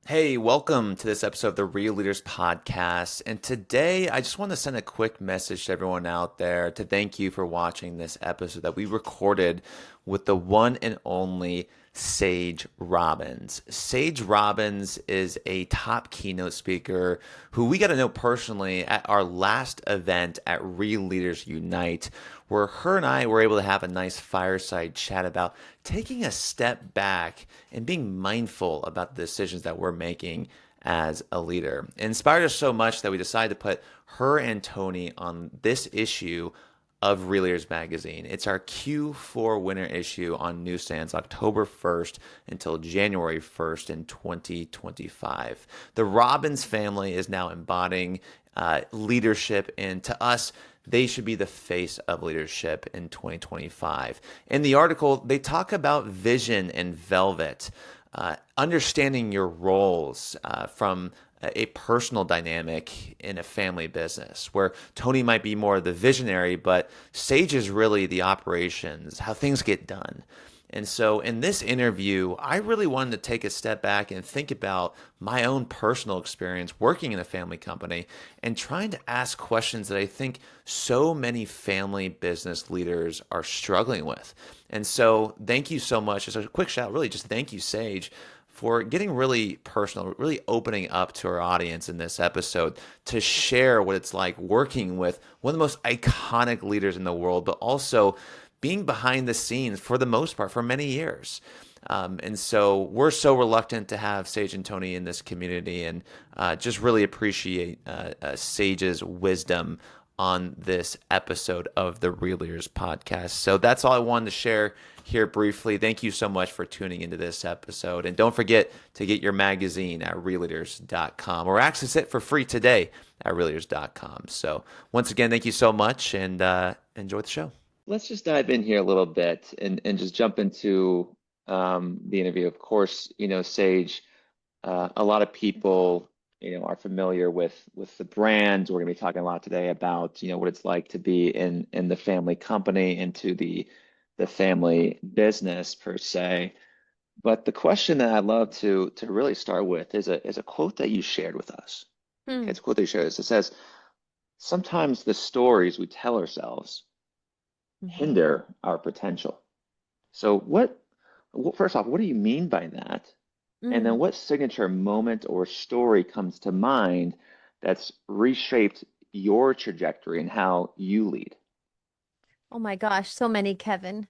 Hey, welcome to this episode of the Real Leaders Podcast. And today, I just want to send a quick message to everyone out there to thank you for watching this episode that we recorded with the one and only Sage Robbins. Sage Robbins is a top keynote speaker who we got to know personally at our last event at Real Leaders Unite, where her and I were able to have a nice fireside chat about taking a step back and being mindful about the decisions that we're making as a leader. It inspired us so much that we decided to put her and Tony on this issue of Real Leaders Magazine. It's our Q4 winter issue on newsstands October 1st until January 1st in 2025. The Robbins family is now embodying leadership, and to us, they should be the face of leadership in 2025. In the article, they talk about vision and velvet, understanding your roles from a personal dynamic in a family business where Tony might be more the visionary, but Sage is really the operations, how things get done. And so in this interview, I really wanted to take a step back and think about my own personal experience working in a family company and trying to ask questions that I think so many family business leaders are struggling with. And so thank you so much. Just a quick shout, really, just thank you, Sage, for getting really personal, really opening up to our audience in this episode to share what it's like working with one of the most iconic leaders in the world, but also being behind the scenes for the most part for many years. And so we're so reluctant to have Sage and Tony in this community, and just really appreciate Sage's wisdom on this episode of the Real Leaders Podcast. So that's all I wanted to share here briefly. Thank you so much for tuning into this episode. And don't forget to get your magazine at realleaders.com or access it for free today at realleaders.com. So once again, thank you so much, and enjoy the show. Let's just dive in here a little bit and just jump into the interview. Of course, Sage, a lot of people, are familiar with the brand. We're going to be talking a lot today about, what it's like to be in the family company, into the family business per se. But the question that I'd love to really start with is a quote that you shared with us. Okay, it's a quote that you shared with us. It says, "Sometimes the stories we tell ourselves hinder our potential." So first off, what do you mean by that? And then what signature moment or story comes to mind that's reshaped your trajectory and how you lead? Oh my gosh, so many, Kevin.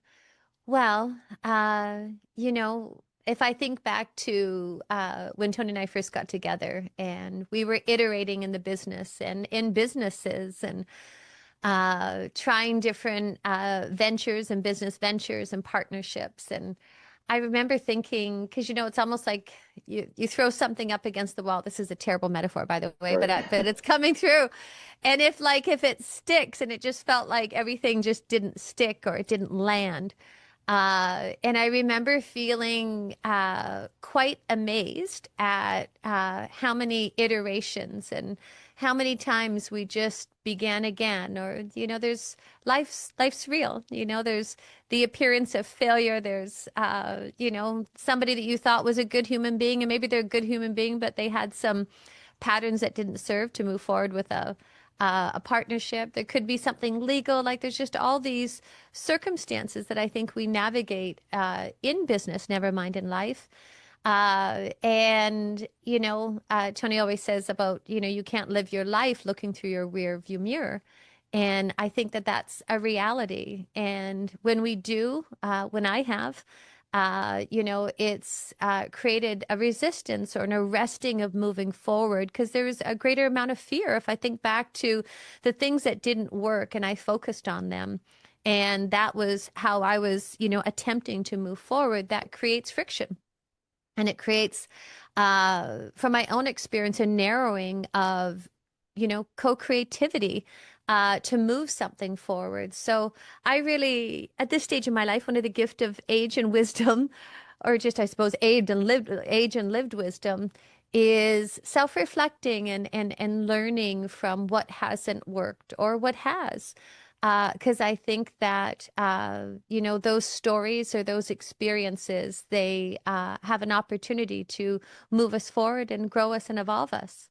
Well, if I think back to when Tony and I first got together and we were iterating in the business and in businesses and trying different ventures and business ventures and partnerships. And I remember thinking, because it's almost like you throw something up against the wall. This is a terrible metaphor, by the way, Right. but it's coming through. And if it sticks, and it just felt like everything just didn't stick or it didn't land. And I remember feeling quite amazed at how many iterations and how many times we just began again. Or, there's life's real. There's the appearance of failure. There's, somebody that you thought was a good human being, and maybe they're a good human being, but they had some patterns that didn't serve to move forward with a partnership. There could be something legal. Like there's just all these circumstances that I think we navigate in business, never mind in life. Tony always says about, you can't live your life looking through your rear view mirror. And I think that that's a reality. And when we do, when I have, it's created a resistance or an arresting of moving forward because there's a greater amount of fear. If I think back to the things that didn't work and I focused on them, and that was how I was, attempting to move forward, that creates friction. And it creates, from my own experience, a narrowing of, co-creativity to move something forward. So I really, at this stage in my life, one of the gift of age and wisdom, or just, I suppose, age and lived wisdom, is self-reflecting and learning from what hasn't worked or what has. Because I think that, those stories or those experiences, they have an opportunity to move us forward and grow us and evolve us.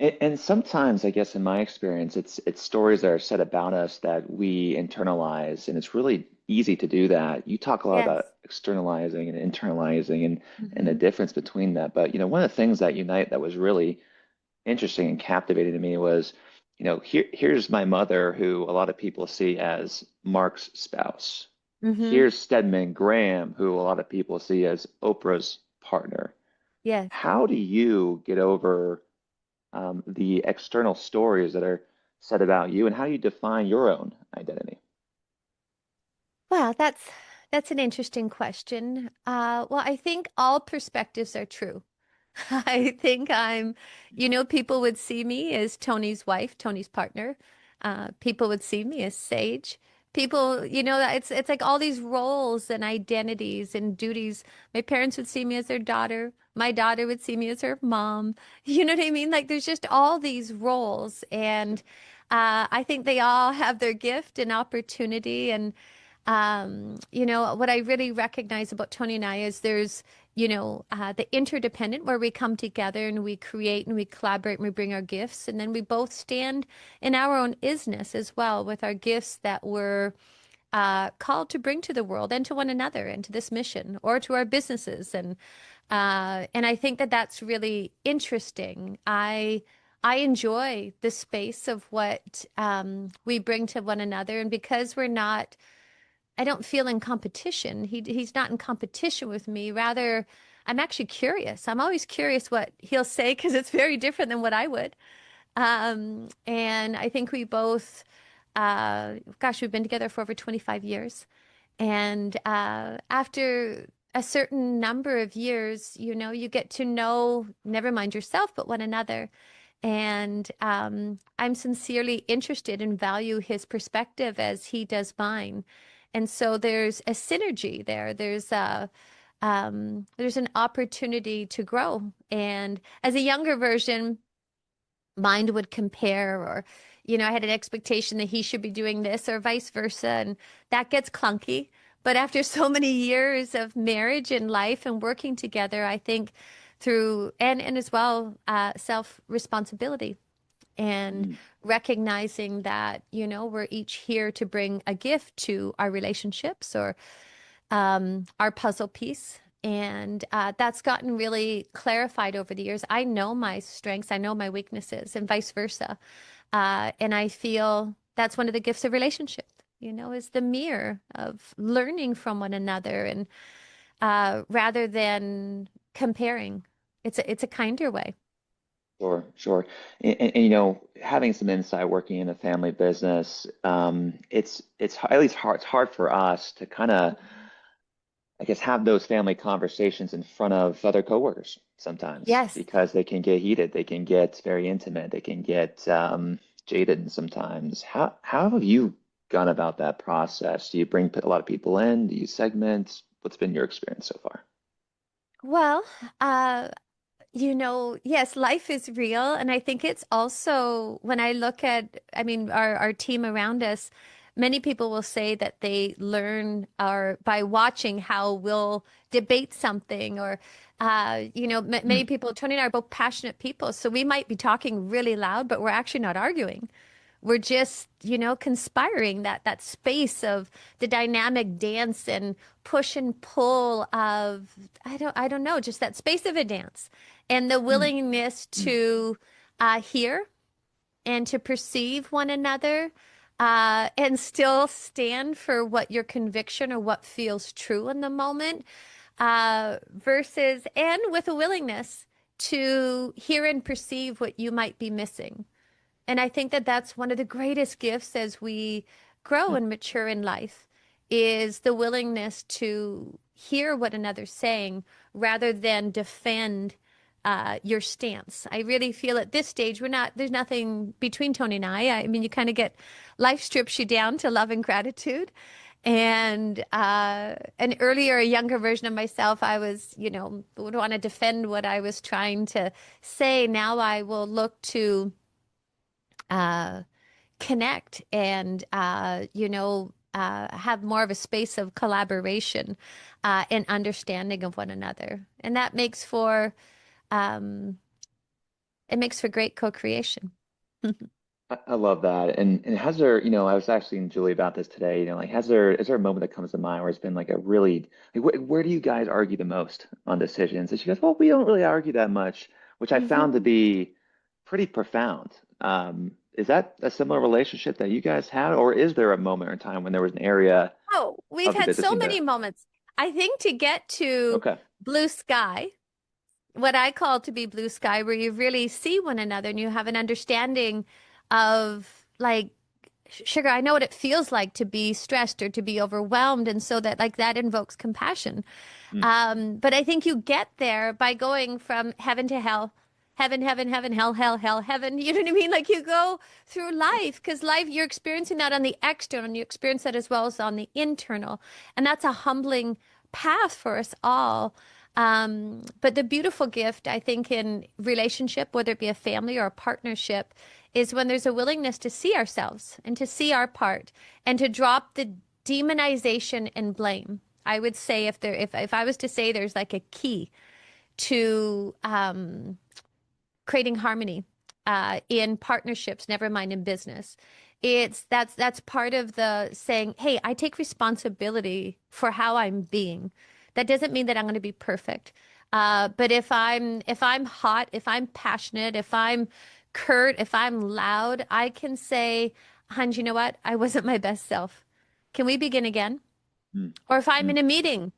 And sometimes, I guess, in my experience, it's stories that are said about us that we internalize, and it's really easy to do that. You talk a lot Yes. about externalizing and internalizing and the Hmm. difference between that. But one of the things that unite that was really interesting and captivating to me was, here's my mother, who a lot of people see as Mark's spouse. Hmm. Here's Stedman Graham, who a lot of people see as Oprah's partner. Yes. How do you get over the external stories that are said about you, and how do you define your own identity? Well, that's an interesting question. Well, I think all perspectives are true. I think people would see me as Tony's wife, Tony's partner. People would see me as Sage. People, it's like all these roles and identities and duties. My parents would see me as their daughter. My daughter would see me as her mom. You know what I mean? Like there's just all these roles, and I think they all have their gift and opportunity. And what I really recognize about Tony and I is there's the interdependent where we come together and we create and we collaborate and we bring our gifts. And then we both stand in our own isness as well with our gifts that we're called to bring to the world and to one another and to this mission or to our businesses. And I think that that's really interesting. I enjoy the space of what we bring to one another. And because I don't feel in competition. He's not in competition with me. Rather, I'm actually curious. I'm always curious what he'll say because it's very different than what I would. And I think we both, we've been together for over 25 years. And after a certain number of years, you get to know, never mind yourself, but one another. And I'm sincerely interested and value his perspective as he does mine. And so there's a synergy there. There's an opportunity to grow. And as a younger version, mind would compare, or I had an expectation that he should be doing this or vice versa, and that gets clunky. But after so many years of marriage and life and working together, I think through and as well self responsibility and Mm. recognizing that we're each here to bring a gift to our relationships or our puzzle piece. And that's gotten really clarified over the years. I know my strengths, I know my weaknesses, and vice versa. And I feel that's one of the gifts of relationship, is the mirror of learning from one another and rather than comparing. It's a kinder way. Sure, sure. And, having some insight working in a family business, at least hard. It's hard for us to kind of, I guess, have those family conversations in front of other coworkers sometimes Yes. because they can get heated, they can get very intimate, they can get jaded sometimes. How have you gone about that process? Do you bring a lot of people in? Do you segment? What's been your experience so far? Well, uh, yes, life is real. And I think it's also when I look at, I mean, our team around us, many people will say that they learn by watching how we'll debate something or, many Mm, people, Tony and I are both passionate people. So we might be talking really loud, but we're actually not arguing. We're just, conspiring that space of the dynamic dance and push and pull of I don't know, just that space of a dance and the mm, willingness mm, to hear and to perceive one another and still stand for what your conviction or what feels true in the moment versus and with a willingness to hear and perceive what you might be missing. And I think that that's one of the greatest gifts as we grow mm. and mature in life is the willingness to hear what another's saying rather than defend your stance. I really feel at this stage there's nothing between Tony and I. I mean, you kind of get life strips you down to love and gratitude. And earlier, a younger version of myself, I was, would want to defend what I was trying to say. Now I will look to uh, connect and, have more of a space of collaboration and understanding of one another. And that um, makes for great co-creation. I love that. And has there, I was asking Julie about this today, like is there a moment that comes to mind where it's been like a really like where do you guys argue the most on decisions? And she goes, well, we don't really argue that much, which I found to Hmm. be pretty profound. Is that a similar relationship that you guys had, or is there a moment or time when there was an area Oh, we've of the had business so you know? many moments. I think to get to Okay. blue sky, what I call to be blue sky, where you really see one another and you have an understanding of like, sugar, I know what it feels like to be stressed or to be overwhelmed. And so that like that invokes compassion. Mm, But I think you get there by going from heaven to hell, heaven, heaven, heaven, hell, hell, hell, heaven. You know what I mean? Like you go through life because life, you're experiencing that on the external and you experience that as well as on the internal. And that's a humbling path for us all. But the beautiful gift, I think, in relationship, whether it be a family or a partnership, is when there's a willingness to see ourselves and to see our part and to drop the demonization and blame. I would say if I was to say there's like a key to creating harmony in partnerships, never mind in business, that's part of the saying, hey, I take responsibility for how I'm being. That doesn't mean that I'm going to be perfect. But if I'm hot, if I'm passionate, if I'm curt, if I'm loud, I can say, Hans, you know what? I wasn't my best self. Can we begin again? mm, Or if I'm mm, in a meeting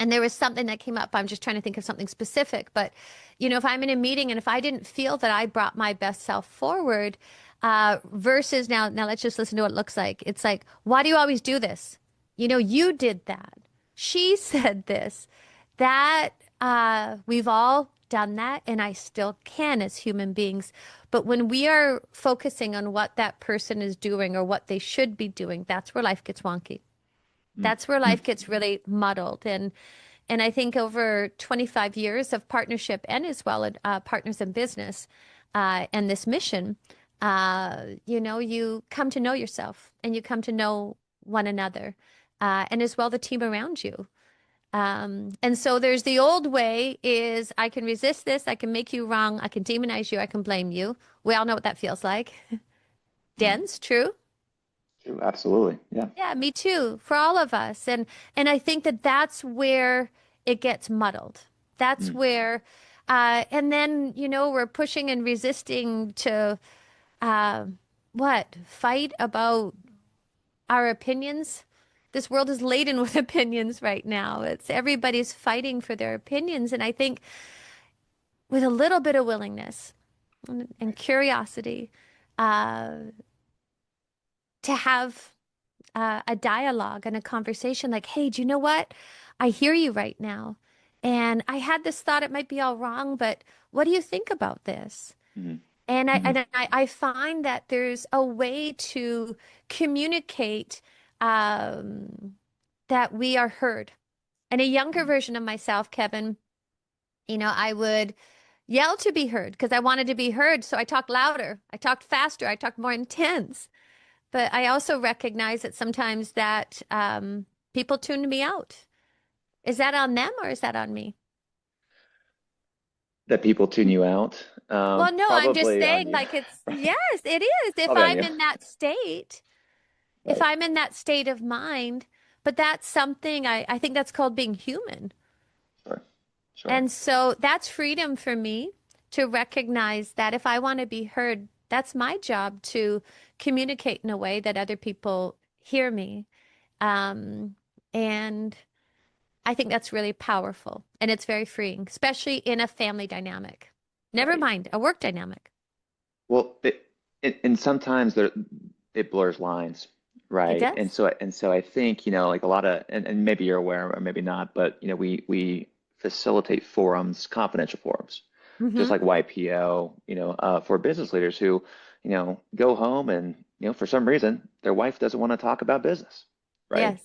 and there was something that came up, I'm just trying to think of something specific, but if I'm in a meeting and if I didn't feel that I brought my best self forward, versus now let's just listen to what it looks like. It's like, why do you always do this? You did that. She said this. That we've all done that, and I still can as human beings. But when we are focusing on what that person is doing or what they should be doing, that's where life gets wonky. mm, That's where mm. life gets really muddled. And I think over 25 years of partnership and as well partners in business and this mission, you come to know yourself and you come to know one another and as well the team around you. And so there's the old way is I can resist this, I can make you wrong, I can demonize you, I can blame you. We all know what that feels like. Mm. Dense, true? True, absolutely. Yeah. Yeah, me too, for all of us. And I think that that's where it gets muddled. That's Mm, where and then, we're pushing and resisting to uh what? Fight about our opinions. This world is laden with opinions right now. It's everybody's fighting for their opinions. And I think with a little bit of willingness and curiosity, uh, to have a dialogue and a conversation like, hey, do you know what? I hear you right now. And I had this thought it might be all wrong, but what do you think about this? mm, And I mm, and I find that there's a way to communicate that we are heard. And a younger mm. version of myself, Kevin, I would yell to be heard because I wanted to be heard. So I talked louder, I talked faster, I talked more intense. But I also recognize that sometimes that people tuned me out. Is that on them or is that on me? That people tune you out. Well, no, I'm just Probably on saying, you. like, Right. yes, it is. If Probably on I'm you. in that state, if Right. I'm in that state of mind, but that's something I think that's called being human. Sure. Sure. And so that's freedom for me to recognize that if I want to be heard, that's my job to communicate in a way that other people hear me. Um, and I think that's really powerful and it's very freeing, especially in a family dynamic. Never Right. mind a work dynamic. Well, and sometimes it blurs lines, It right? does. And so I think, like a lot of, and maybe you're aware or maybe not, but we facilitate forums, confidential forums, just Hmm. like YPO, for business leaders who, go home and, for some reason their wife doesn't want to talk about business, right? Yes.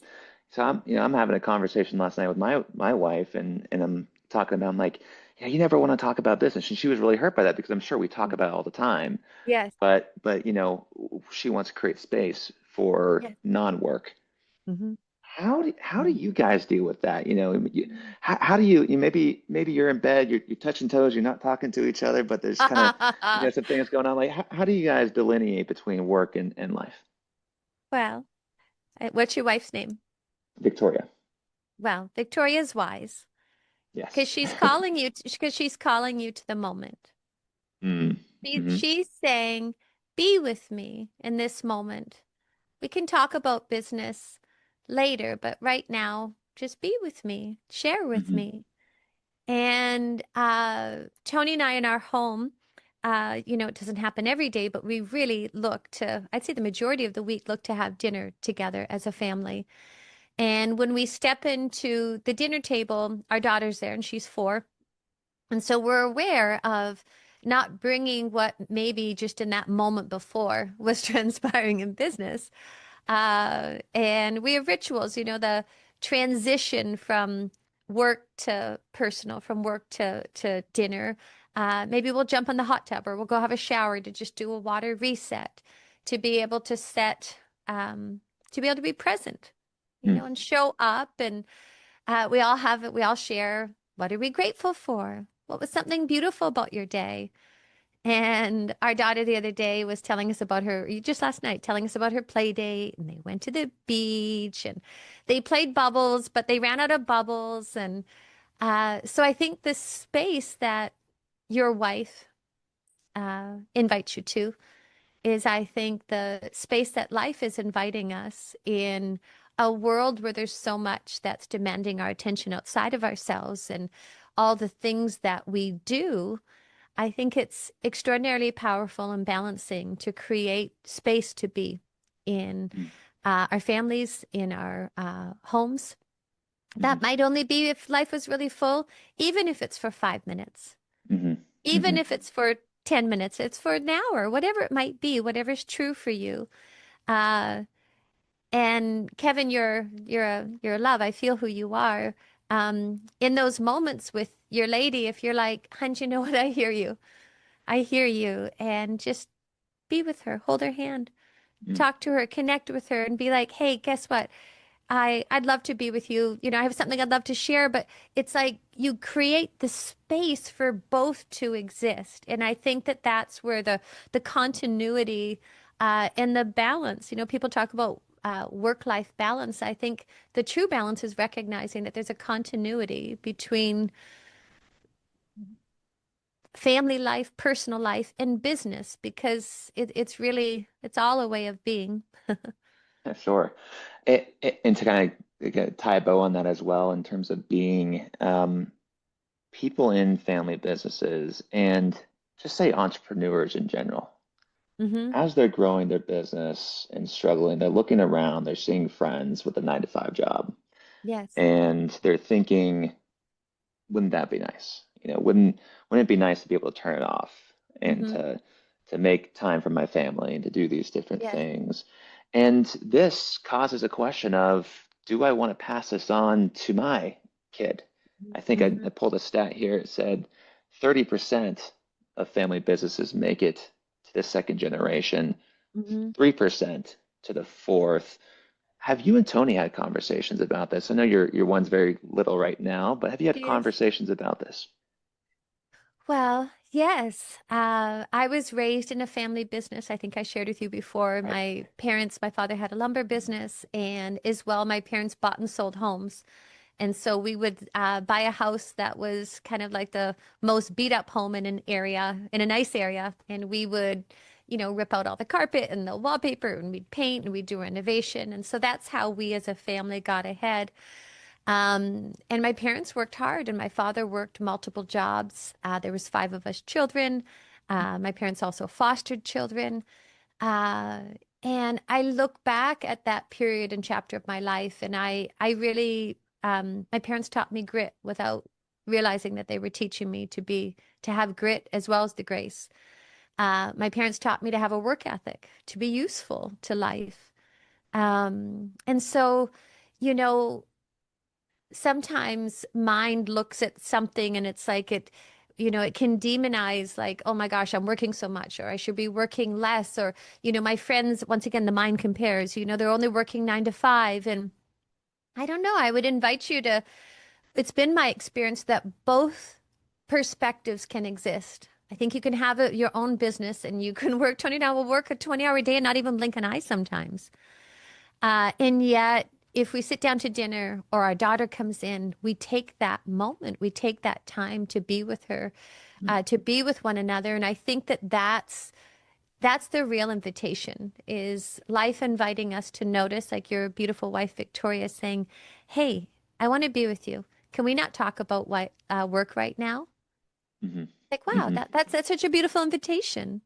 So I'm having a conversation last night with my wife and I'm talking about, I'm like, yeah, you never want to talk about business. And she was really hurt by that because I'm sure we talk about it all the time. Yes. But she wants to create space for Yes. non-work. Hmm. How do you guys deal with that? How do you maybe you're in bed, you're touching toes, you're not talking to each other, but there's kind of some things going on. Like how do you guys delineate between work and life? Well, what's your wife's name? Victoria. Well, Victoria's wise because Yes. she's calling you to the moment. Mm. Hmm. She's saying, be with me in this moment. We can talk about business later, but right now, just be with me, share with Hmm. me. And Tony and I in our home, it doesn't happen every day, but we really look to, I'd say the majority of the week, look to have dinner together as a family. And when we step into the dinner table, our daughter's there and she's 4. And so we're aware of not bringing what maybe just in that moment before was transpiring in business. And we have rituals, the transition from work to personal, from work to dinner. Maybe we'll jump in the hot tub or we'll go have a shower to just do a water reset, to be able to to be able to be present, Mm. and show up. And we all share, what are we grateful for? What was something beautiful about your day? And our daughter the other day was telling us about just last night, telling us about her play date. And they went to the beach and they played bubbles, but they ran out of bubbles. And so I think the space that your wife invites you to is, I think, the space that life is inviting us in a world where there's so much that's demanding our attention outside of ourselves and all the things that we do. I think it's extraordinarily powerful and balancing to create space to be in Mm. our families, in our homes. Hmm. That might only be if life was really full, even if it's for 5 minutes, Hmm. even Hmm. if it's for 10 minutes, it's for an hour, whatever it might be, whatever's true for you. Uh, and Kevin, you're a love. I feel who you are. In those moments with your lady, if you're like, hun, you know what? I hear you. I hear you. And just be with her, hold her hand, Mm. talk to her, connect with her, and be like, hey, guess what? I'd love to be with you. I have something I'd love to share, but it's like you create the space for both to exist. And I think that that's where the continuity and the balance, people talk about work-life balance. I think the true balance is recognizing that there's a continuity between family life, personal life, and business because it's all a way of being. Yeah, sure. And to kind of tie a bow on that as well, in terms of being people in family businesses and just say entrepreneurs in general, Hmm. as they're growing their business and struggling, they're looking around, they're seeing friends with a 9 to 5 job, Yes. and they're thinking, wouldn't that be nice? Wouldn't it be nice to be able to turn it off and Hmm. to make time for my family and to do these different Yes. things? And this causes a question of, do I want to pass this on to my kid? I think I Hmm. pulled a stat here. It said 30% of family businesses make it to the second generation, Hmm. 3% to the fourth. Have you and Tony had conversations about this? I know your one's very little right now, but have you had Yes. conversations about this? Well, yes. I was raised in a family business. I think I shared with you before. Right. My father had a lumber business, and as well, my parents bought and sold homes. And so we would buy a house that was kind of like the most beat up home in an area, in a nice area. And we would, rip out all the carpet and the wallpaper and we'd paint and we'd do renovation. And so that's how we as a family got ahead. And my parents worked hard, and my father worked multiple jobs. There was 5 of us children. My parents also fostered children. Uh, and I look back at that period and chapter of my life, and I really, my parents taught me grit without realizing that they were teaching me to have grit as well as the grace. My parents taught me to have a work ethic, to be useful to life. And so, you know, sometimes mind looks at something and it's like it can demonize like, oh my gosh, I'm working so much, or I should be working less, or, my friends, once again, the mind compares, they're only working 9 to 5. And I don't know, I would invite you to, it's been my experience that both perspectives can exist. I think you can have your own business and you can work 20 hour work a 20-hour day and not even blink an eye sometimes. And yet, if we sit down to dinner or our daughter comes in, we take that moment, we take that time to be with her, Mm, to be with one another. And I think that that's the real invitation, is life inviting us to notice, like your beautiful wife, Victoria, saying, "Hey, I want to be with you. Can we not talk about what work right now?" mhm, Like, wow, mhm, that's such a beautiful invitation.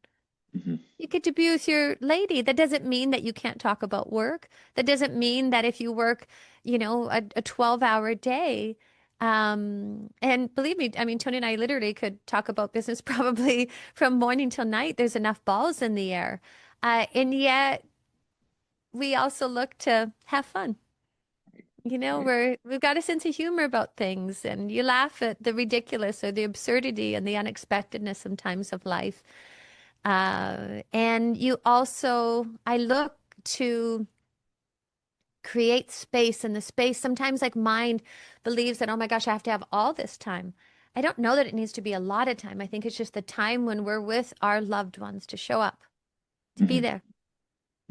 mhm. You get to be with your lady. That doesn't mean that you can't talk about work. That doesn't mean that if you work, a 12-hour day, and believe me, I mean, Tony and I literally could talk about business probably from morning till night. There's enough balls in the air. And yet we also look to have fun. Right. We've got a sense of humor about things, and you laugh at the ridiculous or the absurdity and the unexpectedness sometimes of life. And you also, I look to create space, and the space sometimes, like mind believes that, oh my gosh, I have to have all this time. I don't know that it needs to be a lot of time. I think it's just the time when we're with our loved ones to show up, to be Mhm, there.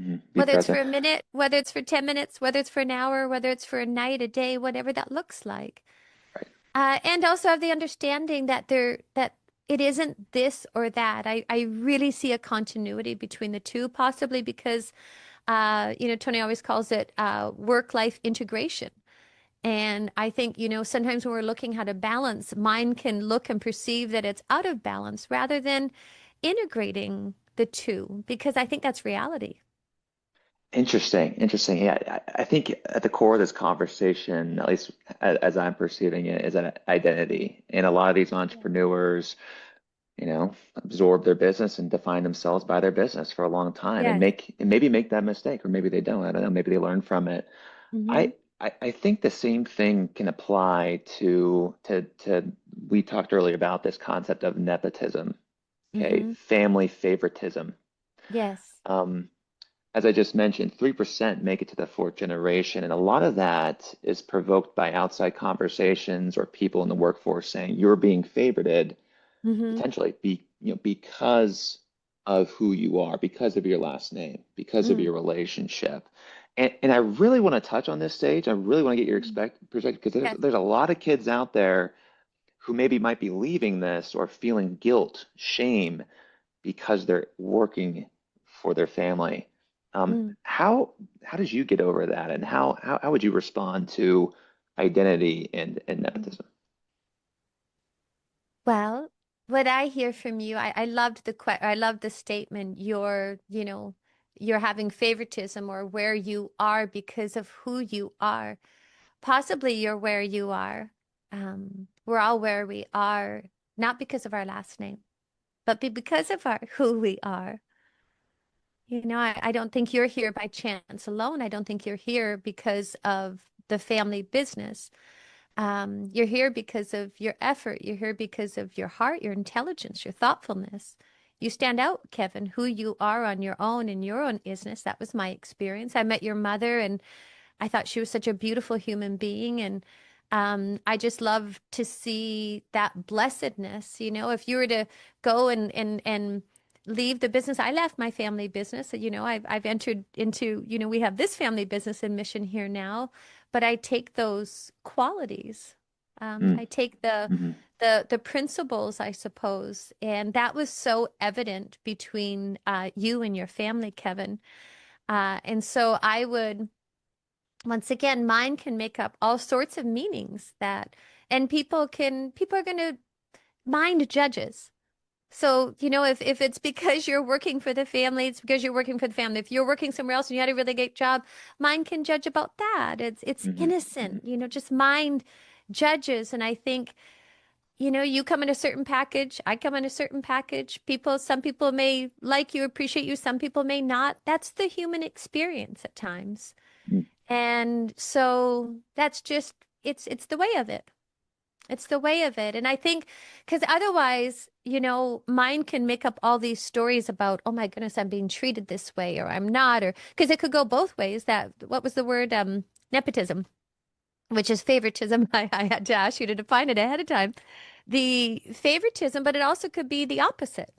mhm. Be Whether it's for present. a minute, whether it's for 10 minutes, whether it's for an hour, whether it's for a night, a day, whatever that looks like. Right. And also have the understanding that that it isn't this or that. I really see a continuity between the two, possibly because Tony always calls it work-life integration. And I think, sometimes when we're looking how to balance, mind can look and perceive that it's out of balance rather than integrating the two, because I think that's reality. Interesting. Interesting. Yeah, I think at the core of this conversation, at least as I'm perceiving it, is an identity. And a lot of these Yeah. entrepreneurs, absorb their business and define themselves by their business for a long time and Yes. maybe make that mistake, or maybe they don't. I don't know. Maybe they learn from it. Hmm. I think the same thing can apply to we talked earlier about this concept of nepotism, okay, Hmm. family favoritism. Yes. Um, as I just mentioned, 3% make it to the fourth generation, and a lot of that is provoked by outside conversations or people in the workforce saying you're being favorited Hmm. potentially because of who you are, because of your last name, because of Mm. your relationship. And I really want to touch on this stage. I really want to get your Mm. perspective, because Yes. there's a lot of kids out there who maybe might be leaving this or feeling guilt, shame because they're working for their family. Mm. How did you get over that, and how would you respond to identity and Mm. nepotism? Well, what I hear from you, I loved I loved the statement. You're having favoritism or where you are because of who you are. Possibly you're where you are. We're all where we are, not because of our last name, but because of our who we are. I don't think you're here by chance alone. I don't think you're here because of the family business. You're here because of your effort. You're here because of your heart, your intelligence, your thoughtfulness. You stand out, Kevin, who you are on your own in your own business. That was my experience. I met your mother and I thought she was such a beautiful human being. And I just love to see that blessedness. If you were to go and leave the business, I left my family business. I've entered into, we have this family business and mission here now, but I take those qualities. Mm, I take the mhm, the principles, I suppose, and that was so evident between you and your family, Kevin. And so I would once again, mind can make up all sorts of meanings and people are going to mind judges. So, if it's because you're working for the family, it's because you're working for the family. If you're working somewhere else and you had a really great job, mind can judge about that. It's mhm, innocent, mhm, just mind judges. And I think, you come in a certain package, I come in a certain package. Some people may like you, appreciate you, some people may not. That's the human experience at times. mm, And so that's just it's the way of it. It's the way of it. And I think because otherwise, mind can make up all these stories about, oh my goodness, I'm being treated this way or I'm not, or because it could go both ways. That what was the word? Nepotism, which is favoritism. I had to ask you to define it ahead of time. The favoritism, but it also could be the opposite.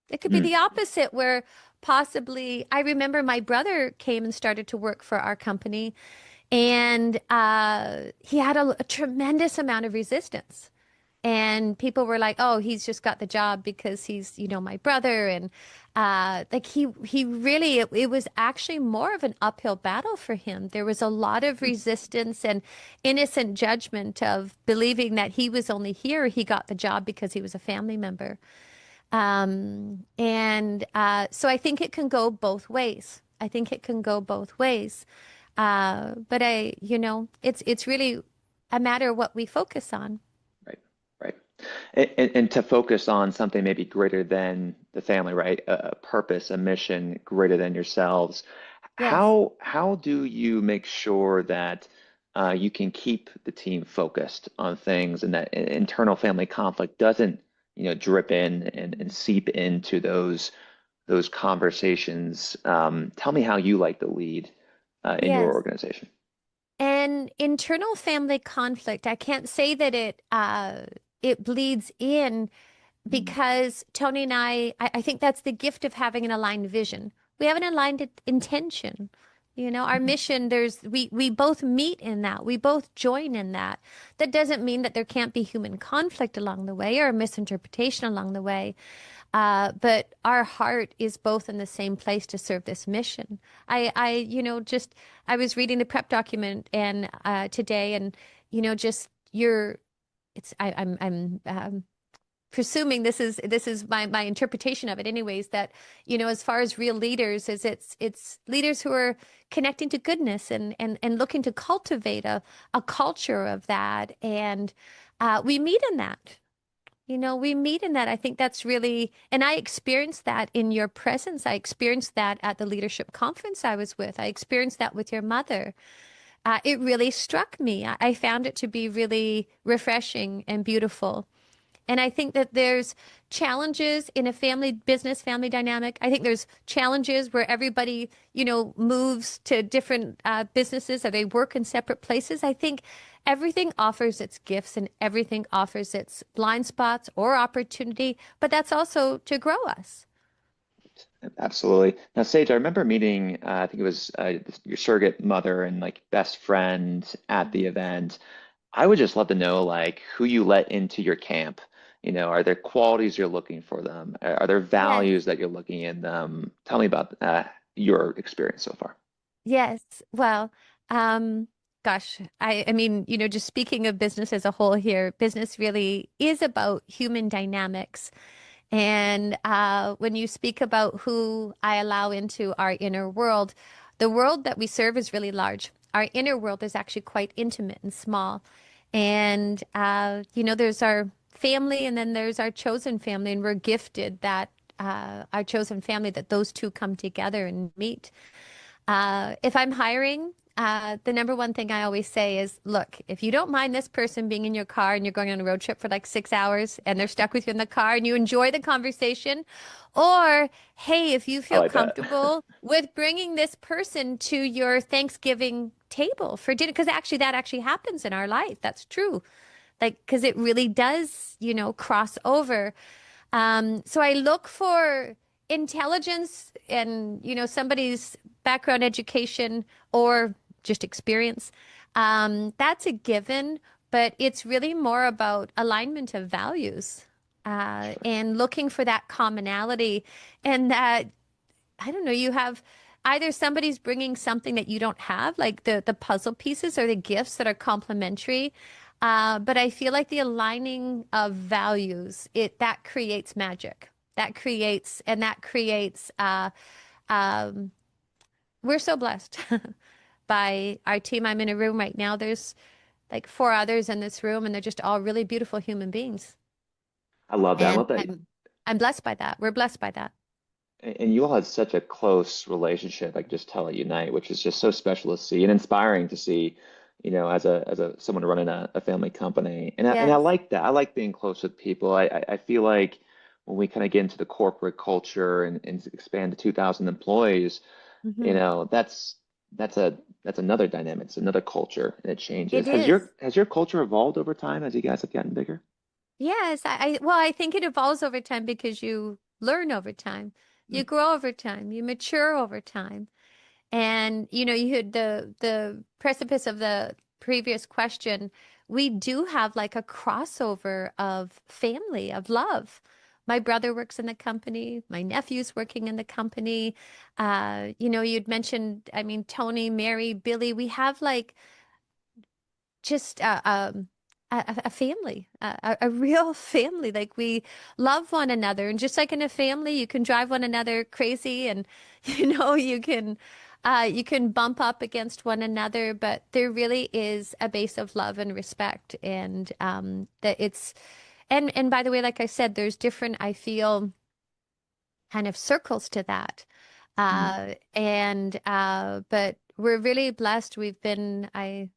It could be Mm, the opposite where possibly I remember my brother came and started to work for our company and he had a tremendous amount of resistance. And people were like, "Oh, he's just got the job because he's, my brother." And like he really, it was actually more of an uphill battle for him. There was a lot of mm, resistance and innocent judgment of believing that he was only here, he got the job because he was a family member. And so I think it can go both ways. I think it can go both ways. But it's really a matter of what we focus on. right, right. And to focus on something maybe greater than the family, right? A purpose, a mission greater than yourselves. Yes. How do you make sure that you can keep the team focused on things and that internal family conflict doesn't, drip in and seep into those conversations? Tell me how you like to lead in your Yes. organization. And internal family conflict, I can't say that it bleeds in Mm, because Tony and I think that's the gift of having an aligned vision. We have an aligned intention. Our mhm. mission, we both meet in that. We both join in that. That doesn't mean that there can't be human conflict along the way or misinterpretation along the way. But our heart is both in the same place to serve this mission. I was reading the prep document and today, and just I'm presuming this is my interpretation of it, anyways. That as far as real leaders, is it's leaders who are connecting to goodness and looking to cultivate a culture of that, and we meet in that. We meet in that. I think that's really, and I experienced that in your presence. I experienced that at the leadership conference I was with. I experienced that with your mother. It really struck me. I found it to be really refreshing and beautiful. And I think that there's challenges in a family business, family dynamic. I think there's challenges where everybody, moves to different businesses or they work in separate places. I think everything offers its gifts and everything offers its blind spots or opportunity, but that's also to grow us. Absolutely. Now, Sage, I remember meeting, I think it was your surrogate mother and like best friend at the event. I would just love to know like who you let into your camp. Are there qualities you're looking for them? Are there Yes. values that you're looking in them? Tell me about your experience so far. Yes. Well, um, gosh, I mean, just speaking of business as a whole here, business really is about human dynamics. And when you speak about who I allow into our inner world, the world that we serve is really large. Our inner world is actually quite intimate and small. And, there's our family and then there's our chosen family. And we're gifted that our chosen family, that those two come together and meet. If I'm hiring, the number one thing I always say is, look, if you don't mind this person being in your car and you're going on a road trip for like 6 hours and they're stuck with you in the car and you enjoy the conversation, or hey, if you I feel like that. comfortable with bringing this person to your Thanksgiving table for dinner, because actually that actually happens in our life. That's true. Like, because it really does, cross over. So I look for intelligence and, somebody's background education or just experience. That's a given, but it's really more about alignment of values, Sure. and looking for that commonality and that, I don't know, you have either somebody's bringing something that you don't have, like the puzzle pieces or the gifts that are complementary. But I feel like the aligning of values, that creates magic. That creates, um, we're so blessed by our team. I'm in a room right now. There's like four others in this room, and they're just all really beautiful human beings. I love that. I And love that. I'm blessed by that. We're blessed by that. And you all had such a close relationship. I could just tell at Unite, which is just so special to see and inspiring to see. as a someone running a family company. And I Yes. like that. I like being close with people. I feel like when we kind of get into the corporate culture and expand to 2,000 employees, Hmm. that's another dynamic. It's another culture, and it changes. It Has is. your culture evolved over time as you guys have gotten bigger? Yes. Well, I think it evolves over time because you learn over time. You grow over time. You mature over time. And you had the precipice of the previous question. We do have like a crossover of family, of love. My brother works in the company. My nephew's working in the company. You'd mentioned, I mean, Tony, Mary, Billy. We have like just a family, a real family. Like we love one another, and just like in a family, you can drive one another crazy, and you can bump up against one another, but there really is a base of love and respect, and that it's and by the way, like I said, there's different, I feel, kind of circles to that. Mm-hmm. And but we're really blessed. We've been I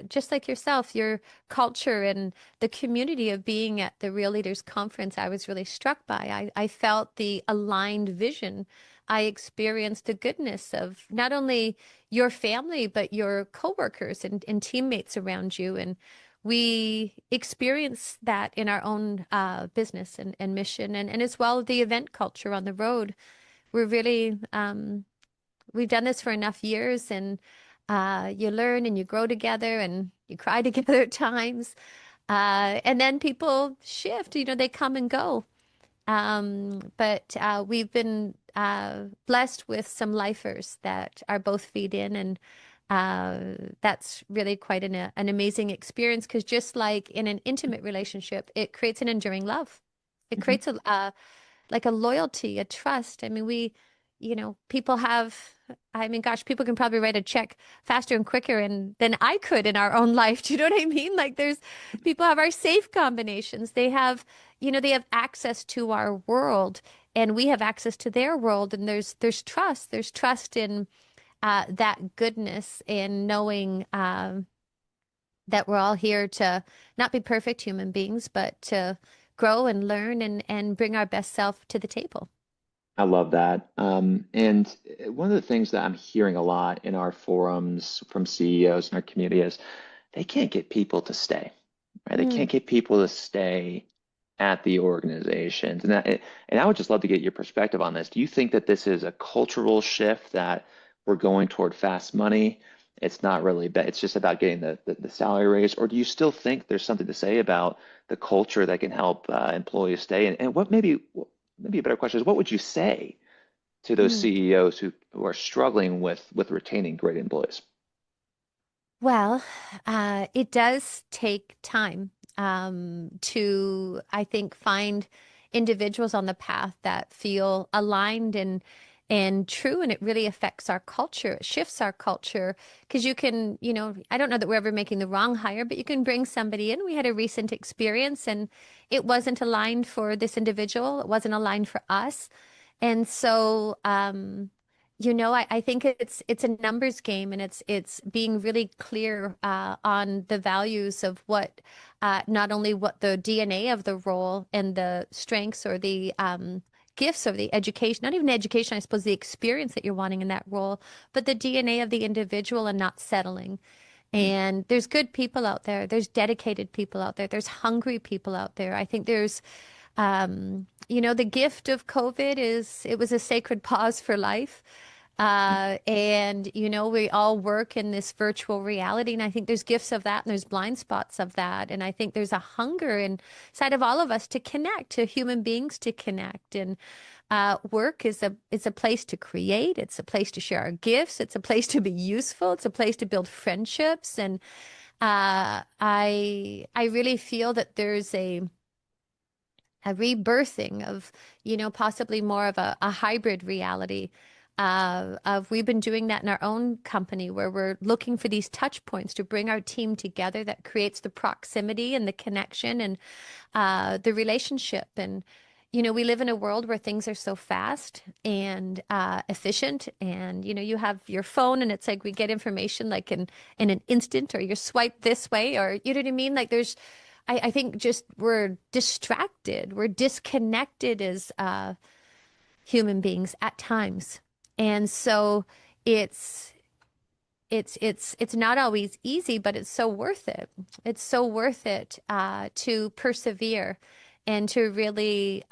just like yourself, your culture and the community of being at the Real Leaders Conference, I was really struck by. I felt the aligned vision. I experienced the goodness of not only your family, but your coworkers and teammates around you. And we experience that in our own business and mission, and as well the event culture on the road. We're really we've done this for enough years, and you learn and you grow together and you cry together at times. And then people shift, they come and go. But we've been blessed with some lifers that are both feed in, and that's really quite an amazing experience because just like in an intimate relationship, it creates an enduring love. It Mm-hmm. creates a like a loyalty, a trust. I mean, people have, I mean, gosh, people can probably write a check faster and quicker than I could in our own life. Do you know what I mean? Like people have our safe combinations. They have access to our world and we have access to their world. And there's trust. There's trust in that goodness and knowing that we're all here to not be perfect human beings, but to grow and learn and bring our best self to the table. I love that. And one of the things that I'm hearing a lot in our forums from CEOs in our community is they can't get people to stay, right? They Mm, can't get people to stay at the organizations. And I would just love to get your perspective on this. Do you think that this is a cultural shift that we're going toward fast money? It's not really, it's just about getting the salary raise, or do you still think there's something to say about the culture that can help employees stay? And what maybe a better question is, what would you say to those mm. CEOs who are struggling with retaining great employees? Well, it does take time to, I think, find individuals on the path that feel aligned and true, and it really affects our culture. It shifts our culture because I don't know that we're ever making the wrong hire, but you can bring somebody in. We had a recent experience, and it wasn't aligned for this individual. It wasn't aligned for us. And so, I think it's a numbers game, and it's being really clear on the values of what not only what the DNA of the role and the strengths or the gifts or the education, not even education, I suppose the experience that you're wanting in that role, but the DNA of the individual and not settling. Mm, And there's good people out there. There's dedicated people out there. There's hungry people out there. I think the gift of COVID is it was a sacred pause for life. And we all work in this virtual reality, and I think there's gifts of that, and there's blind spots of that, and I think there's a hunger inside of all of us to connect, to human beings to connect, and work is a place to create, it's a place to share our gifts, it's a place to be useful, it's a place to build friendships, and I really feel that there's a rebirthing of, possibly more of a hybrid reality. Of we've been doing that in our own company where we're looking for these touch points to bring our team together that creates the proximity and the connection and the relationship. And, we live in a world where things are so fast and efficient, and you have your phone, and it's like we get information like in an instant, or you swipe this way, or you know what I mean? Like there's, I think just we're distracted, we're disconnected as human beings at times, and so it's it's not always easy, but it's so worth it. It's so worth it to persevere and to really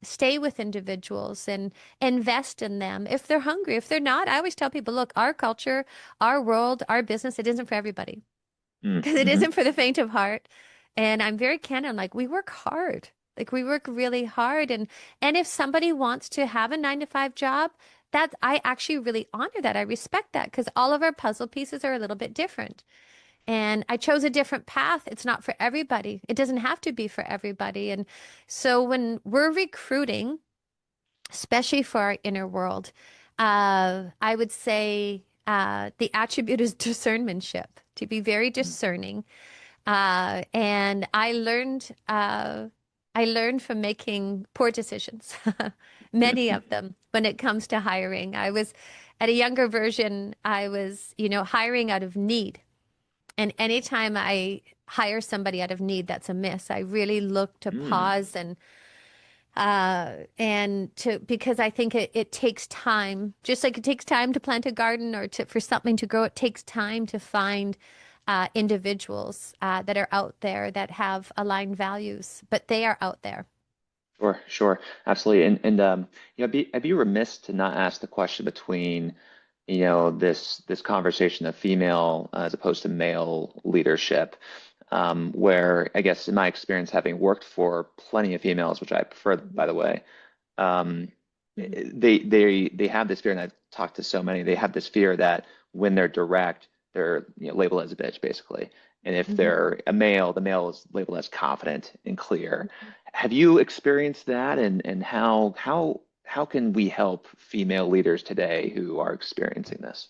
stay with individuals and invest in them if they're hungry. If they're not, I always tell people, look, our culture, our world, our business, it isn't for everybody because it Mm-hmm. isn't for the faint of heart. And I'm very candid. I'm like, we work hard. Like we work really hard. And if somebody wants to have a 9 to 5 job, that I actually really honor that. I respect that because all of our puzzle pieces are a little bit different. And I chose a different path. It's not for everybody. It doesn't have to be for everybody. And so when we're recruiting, especially for our inner world, I would say the attribute is discernmentship, to be very discerning. And I learned from making poor decisions, many of them when it comes to hiring. I was at a younger version, I was, hiring out of need. And anytime I hire somebody out of need, that's a miss. I really look to Mm. pause and to because I think it takes time, just like it takes time to plant a garden or for something to grow, it takes time to find individuals that are out there that have aligned values, but they are out there. Sure, sure, absolutely. I'd be remiss to not ask the question between, this conversation of female as opposed to male leadership, where I guess in my experience, having worked for plenty of females, which I prefer, by the way, um, Mhm. they have this fear, and I've talked to so many. They have this fear that when they're direct, they're labeled as a bitch, basically. And if Mhm. they're a male, the male is labeled as confident and clear. Have you experienced that, and how can we help female leaders today who are experiencing this?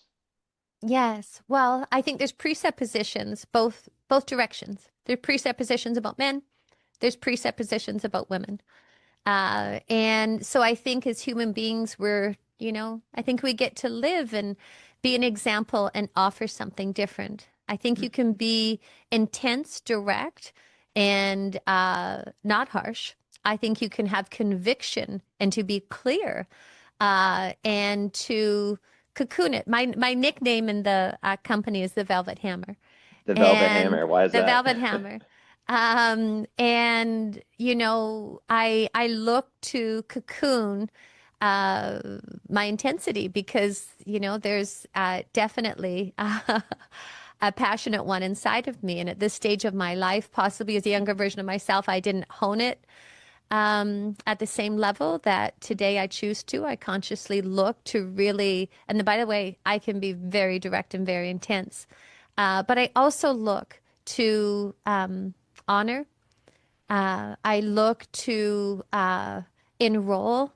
Yes. Well, I think there's presuppositions both directions. There's presuppositions about men, there's presuppositions about women. And so I think as human beings, I think we get to live and be an example and offer something different. I think you can be intense, direct, and not harsh. I think you can have conviction and to be clear and to cocoon it. My nickname in the company is the Velvet Hammer, The Velvet and Hammer, why is the that? Velvet Hammer. And I look to cocoon uh, my intensity because there's definitely a passionate one inside of me. And at this stage of my life, possibly as a younger version of myself, I didn't hone it at the same level that today I choose to. I consciously look to really, and by the way, I can be very direct and very intense, but I also look to honor. I look to enroll.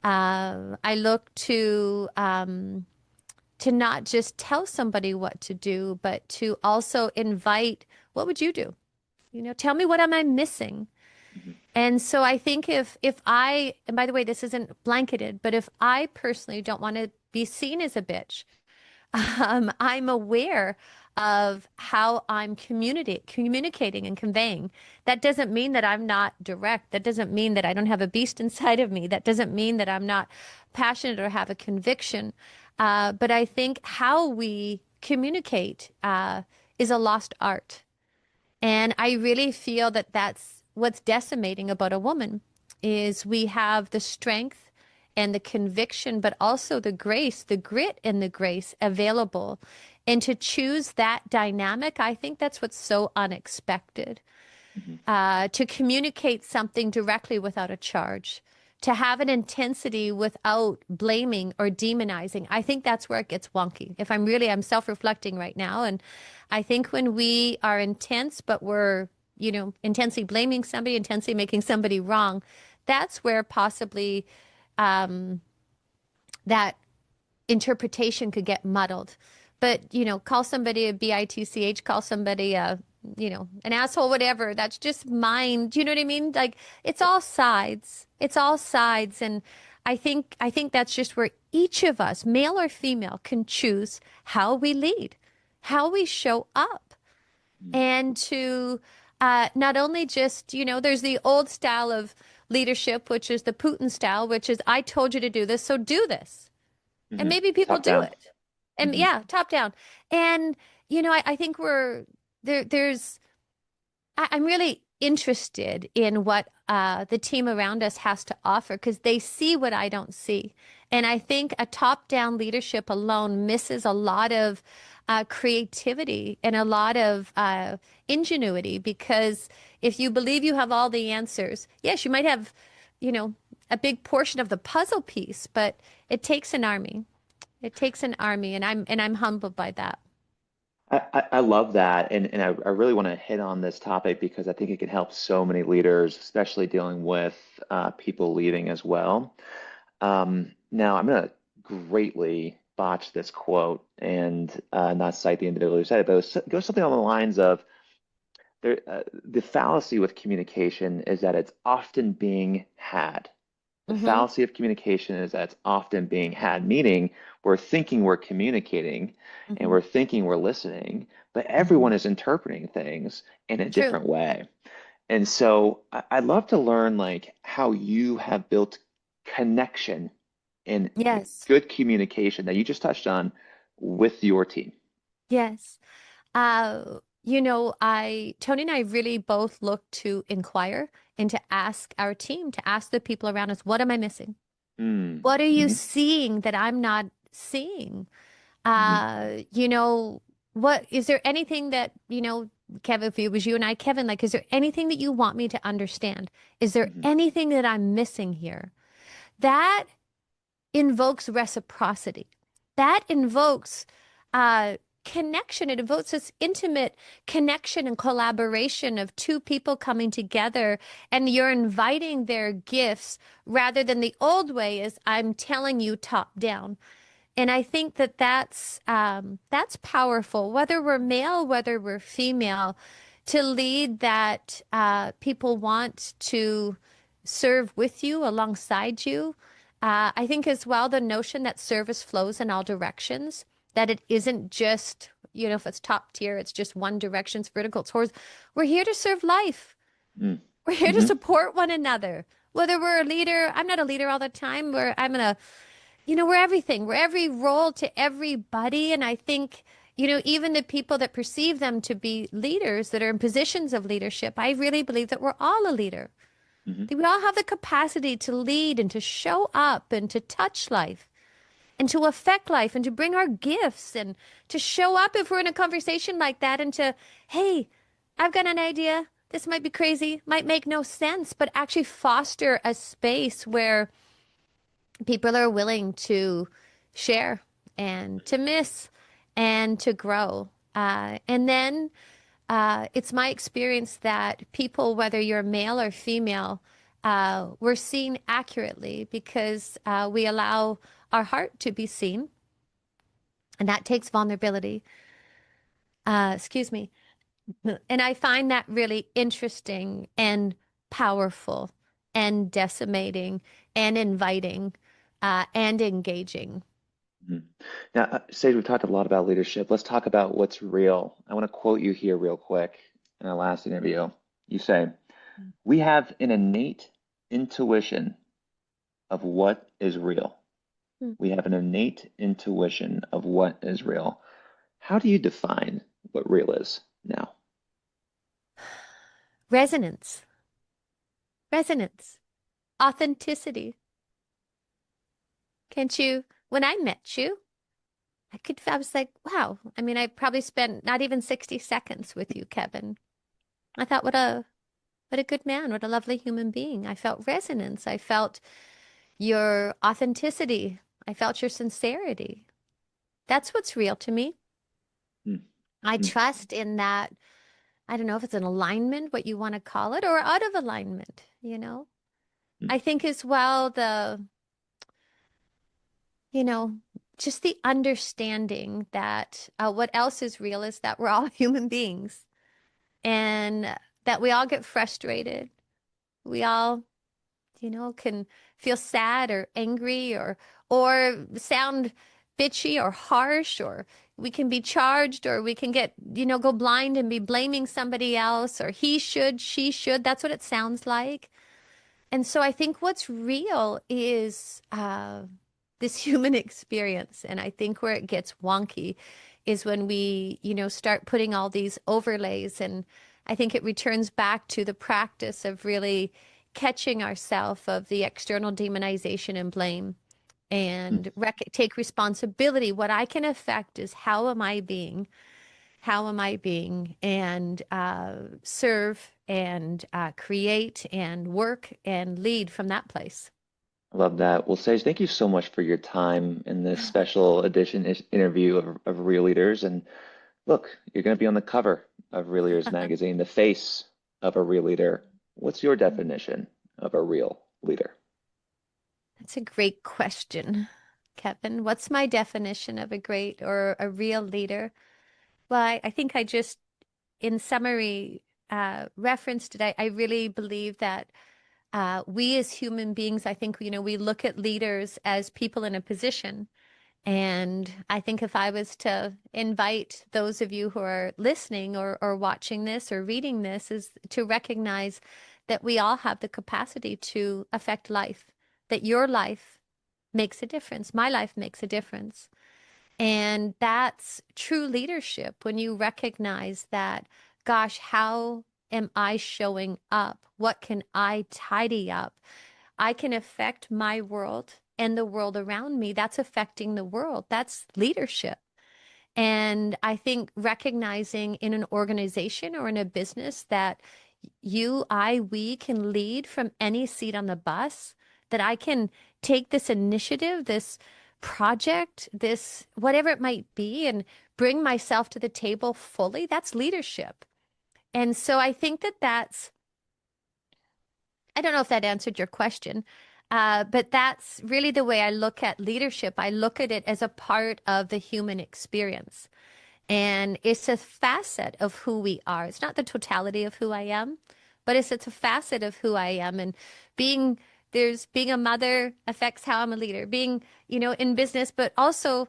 I look to not just tell somebody what to do, but to also invite, what would you do? Tell me, what am I missing? Mhm. And so I think if I, and by the way, this isn't blanketed, but if I personally don't want to be seen as a bitch, I'm aware of how I'm communicating and conveying. That doesn't mean that I'm not direct. That doesn't mean that I don't have a beast inside of me. That doesn't mean that I'm not passionate or have a conviction. But I think how we communicate is a lost art. And I really feel that that's what's decimating about a woman is we have the strength and the conviction, but also the grace, the grit and the grace available. And to choose that dynamic, I think that's what's so unexpected. Mhm. To communicate something directly without a charge, to have an intensity without blaming or demonizing. I think that's where it gets wonky. I'm self-reflecting right now. And I think when we are intense, but we're, intensely blaming somebody, intensely making somebody wrong, that's where possibly that interpretation could get muddled. But, call somebody a bitch, call somebody a an asshole, whatever. That's just mine. Do you know what I mean? Like it's all sides. It's all sides. And I think that's just where each of us, male or female, can choose how we lead, how we show up, Mm. and to not only just, there's the old style of leadership, which is the Putin style, which is I told you to do this, so do this. And Hmm. maybe people Top do down. it. And Hmm. yeah, top down. And, I think we're there's I'm really interested in what the team around us has to offer because they see what I don't see. And I think a top-down leadership alone misses a lot of creativity and a lot of ingenuity because if you believe you have all the answers, yes, you might have, you know, a big portion of the puzzle piece, but it takes an army. It takes an army, and I'm humbled by that. I love that. And I really want to hit on this topic because I think it can help so many leaders, especially dealing with people leaving as well. Now, I'm going to greatly botch this quote and not cite the individual who said it, but it goes something along the lines of the fallacy with communication is that it's often being had. The Mm-hmm. fallacy of communication is that it's often being had, meaning we're thinking we're communicating and Mm-hmm. we're thinking we're listening, but Mm-hmm. everyone is interpreting things in a True. different way. And so I'd love to learn like how you have built connection and Yes. good communication that you just touched on with your team. Yes. Tony and I really both look to inquire and to ask our team, to ask the people around us, what am I missing? Mm. What are you Hmm. seeing that I'm not seeing? Hmm. Uh, you know, what is there anything that, Kevin, if it was you and I, Kevin, like, is there anything that you want me to understand? Is there Hmm. anything that I'm missing here? That invokes reciprocity. That invokes uh, connection. It invokes this intimate connection and collaboration of two people coming together, and you're inviting their gifts rather than the old way is I'm telling you top down. And I think that that's powerful, whether we're male, whether we're female, to lead that people want to serve with you, alongside you. I think as well the notion that service flows in all directions, that it isn't just, if it's top tier, it's just one direction, it's vertical, it's horizontal. We're here to serve life. Mm. We're here to Hmm. support one another. Whether we're a leader, I'm not a leader all the time, where I'm gonna we're everything. We're every role to everybody. And I think, even the people that perceive them to be leaders that are in positions of leadership, I really believe that we're all a leader. Hmm. That we all have the capacity to lead and to show up and to touch life and to affect life and to bring our gifts and to show up if we're in a conversation like that and to, hey, I've got an idea. This might be crazy, might make no sense, but actually foster a space where people are willing to share and to miss and to grow. And then it's my experience that people, whether you're male or female, we're seen accurately because we allow our heart to be seen, and that takes vulnerability. Excuse me. And I find that really interesting and powerful and decimating and inviting and engaging. Mhm. Now, Sage, we've talked a lot about leadership. Let's talk about what's real. I want to quote you here real quick in our last interview. You say, "We have an innate intuition of what is real. Hmm. We have an innate intuition of what is real." How do you define what real is now? Resonance, resonance, authenticity. Can't you? When I met you, I was like, wow. I mean, I probably spent not even 60 seconds with you, Kevin. I thought, what a good man, what a lovely human being. I felt resonance. I felt your authenticity. I felt your sincerity. That's what's real to me. Mm, I mm, trust in that. I don't know if it's an alignment, what you want to call it, or out of alignment. mm, I think as well you know, just the understanding that what else is real is that we're all human beings. and that we all get frustrated. We all, can feel sad or angry or sound bitchy or harsh, or we can be charged, or we can get, go blind and be blaming somebody else, or he should, she should. That's what it sounds like. And so I think what's real is this human experience. And I think where it gets wonky is when we, start putting all these overlays. And I think it returns back to the practice of really catching ourselves of the external demonization and blame Mm. and take responsibility. What I can affect is how am I being? How am I being? And serve and create and work and lead from that place. I love that. Well, Sage, thank you so much for your time in this special edition interview of Real Leaders. And look, you're going to be on the cover of Real Leaders magazine, the face of a real leader. What's your definition of a real leader? That's a great question, Kevin. What's my definition of a great or a real leader? Well, I think I just, in summary, referenced it. I really believe that we as human beings, I think, we look at leaders as people in a position. And I think if I was to invite those of you who are listening or watching this or reading this, is to recognize that we all have the capacity to affect life, that your life makes a difference. My life makes a difference. And that's true leadership when you recognize that, gosh, how am I showing up? What can I tidy up? I can affect my world and the world around me. That's affecting the world. That's leadership. And I think recognizing in an organization or in a business that we can lead from any seat on the bus, that I can take this initiative, this project, this whatever it might be, and bring myself to the table fully, that's leadership. And so I think I don't know if that answered your question, but that's really the way I look at leadership. I look at it as a part of the human experience. And it's a facet of who we are. It's not the totality of who I am, but it's a facet of who I am. And being being a mother affects how I'm a leader, being, in business, but also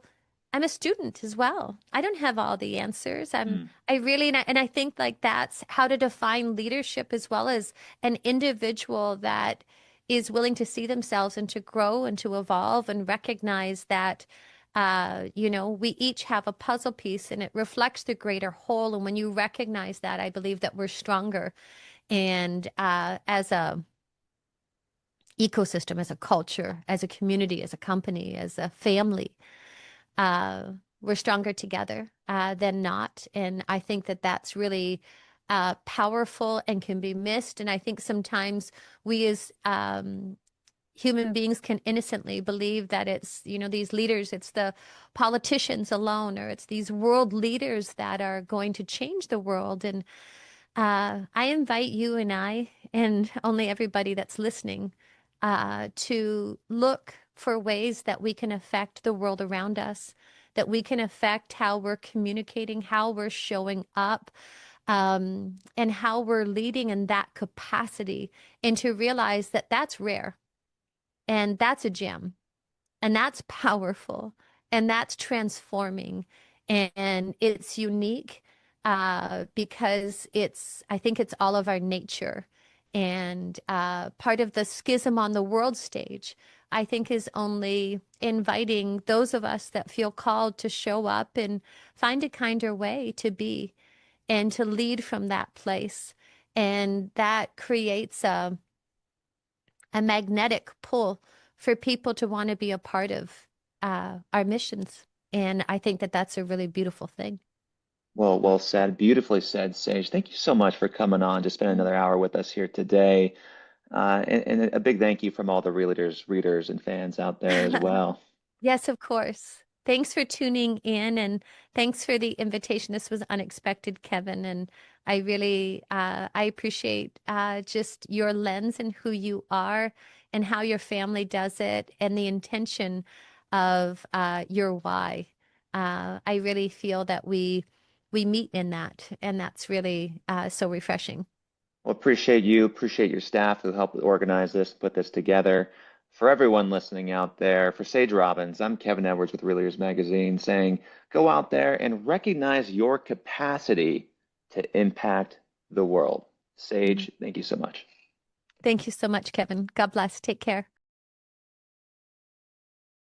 I'm a student as well. I don't have all the answers. Mm. I really, and I think like that's how to define leadership as well as an individual that is willing to see themselves and to grow and to evolve and recognize that we each have a puzzle piece and it reflects the greater whole. And when you recognize that, I believe that we're stronger. And as a ecosystem, as a culture, as a community, as a company, as a family, we're stronger together than not. And I think that that's really powerful and can be missed. And I think sometimes we as human beings can innocently believe that it's, these leaders, it's the politicians alone, or it's these world leaders that are going to change the world. And I invite you and I, and only everybody that's listening, to look for ways that we can affect the world around us, that we can affect how we're communicating, how we're showing up, and how we're leading in that capacity, and to realize that that's rare. And that's a gem. And that's powerful. And that's transforming. And it's unique because I think it's all of our nature. And part of the schism on the world stage, I think, is only inviting those of us that feel called to show up and find a kinder way to be and to lead from that place. And that creates a magnetic pull for people to want to be a part of our missions. And I think that that's a really beautiful thing. Well said. Beautifully said, Sage. Thank you so much for coming on to spend another hour with us here today. And a big thank you from all the realtors, readers, and fans out there as well. Yes, of course. Thanks for tuning in and thanks for the invitation. This was unexpected, Kevin, and I appreciate just your lens and who you are and how your family does it and the intention of your why. I really feel that we we meet in that, and that's really so refreshing. Well, appreciate you, appreciate your staff who helped organize this, put this together. For everyone listening out there, for Sage Robbins, I'm Kevin Edwards with Real Leaders Magazine saying, go out there and recognize your capacity to impact the world. Mhm. Sage, thank you so much. Thank you so much, Kevin. God bless. Take care.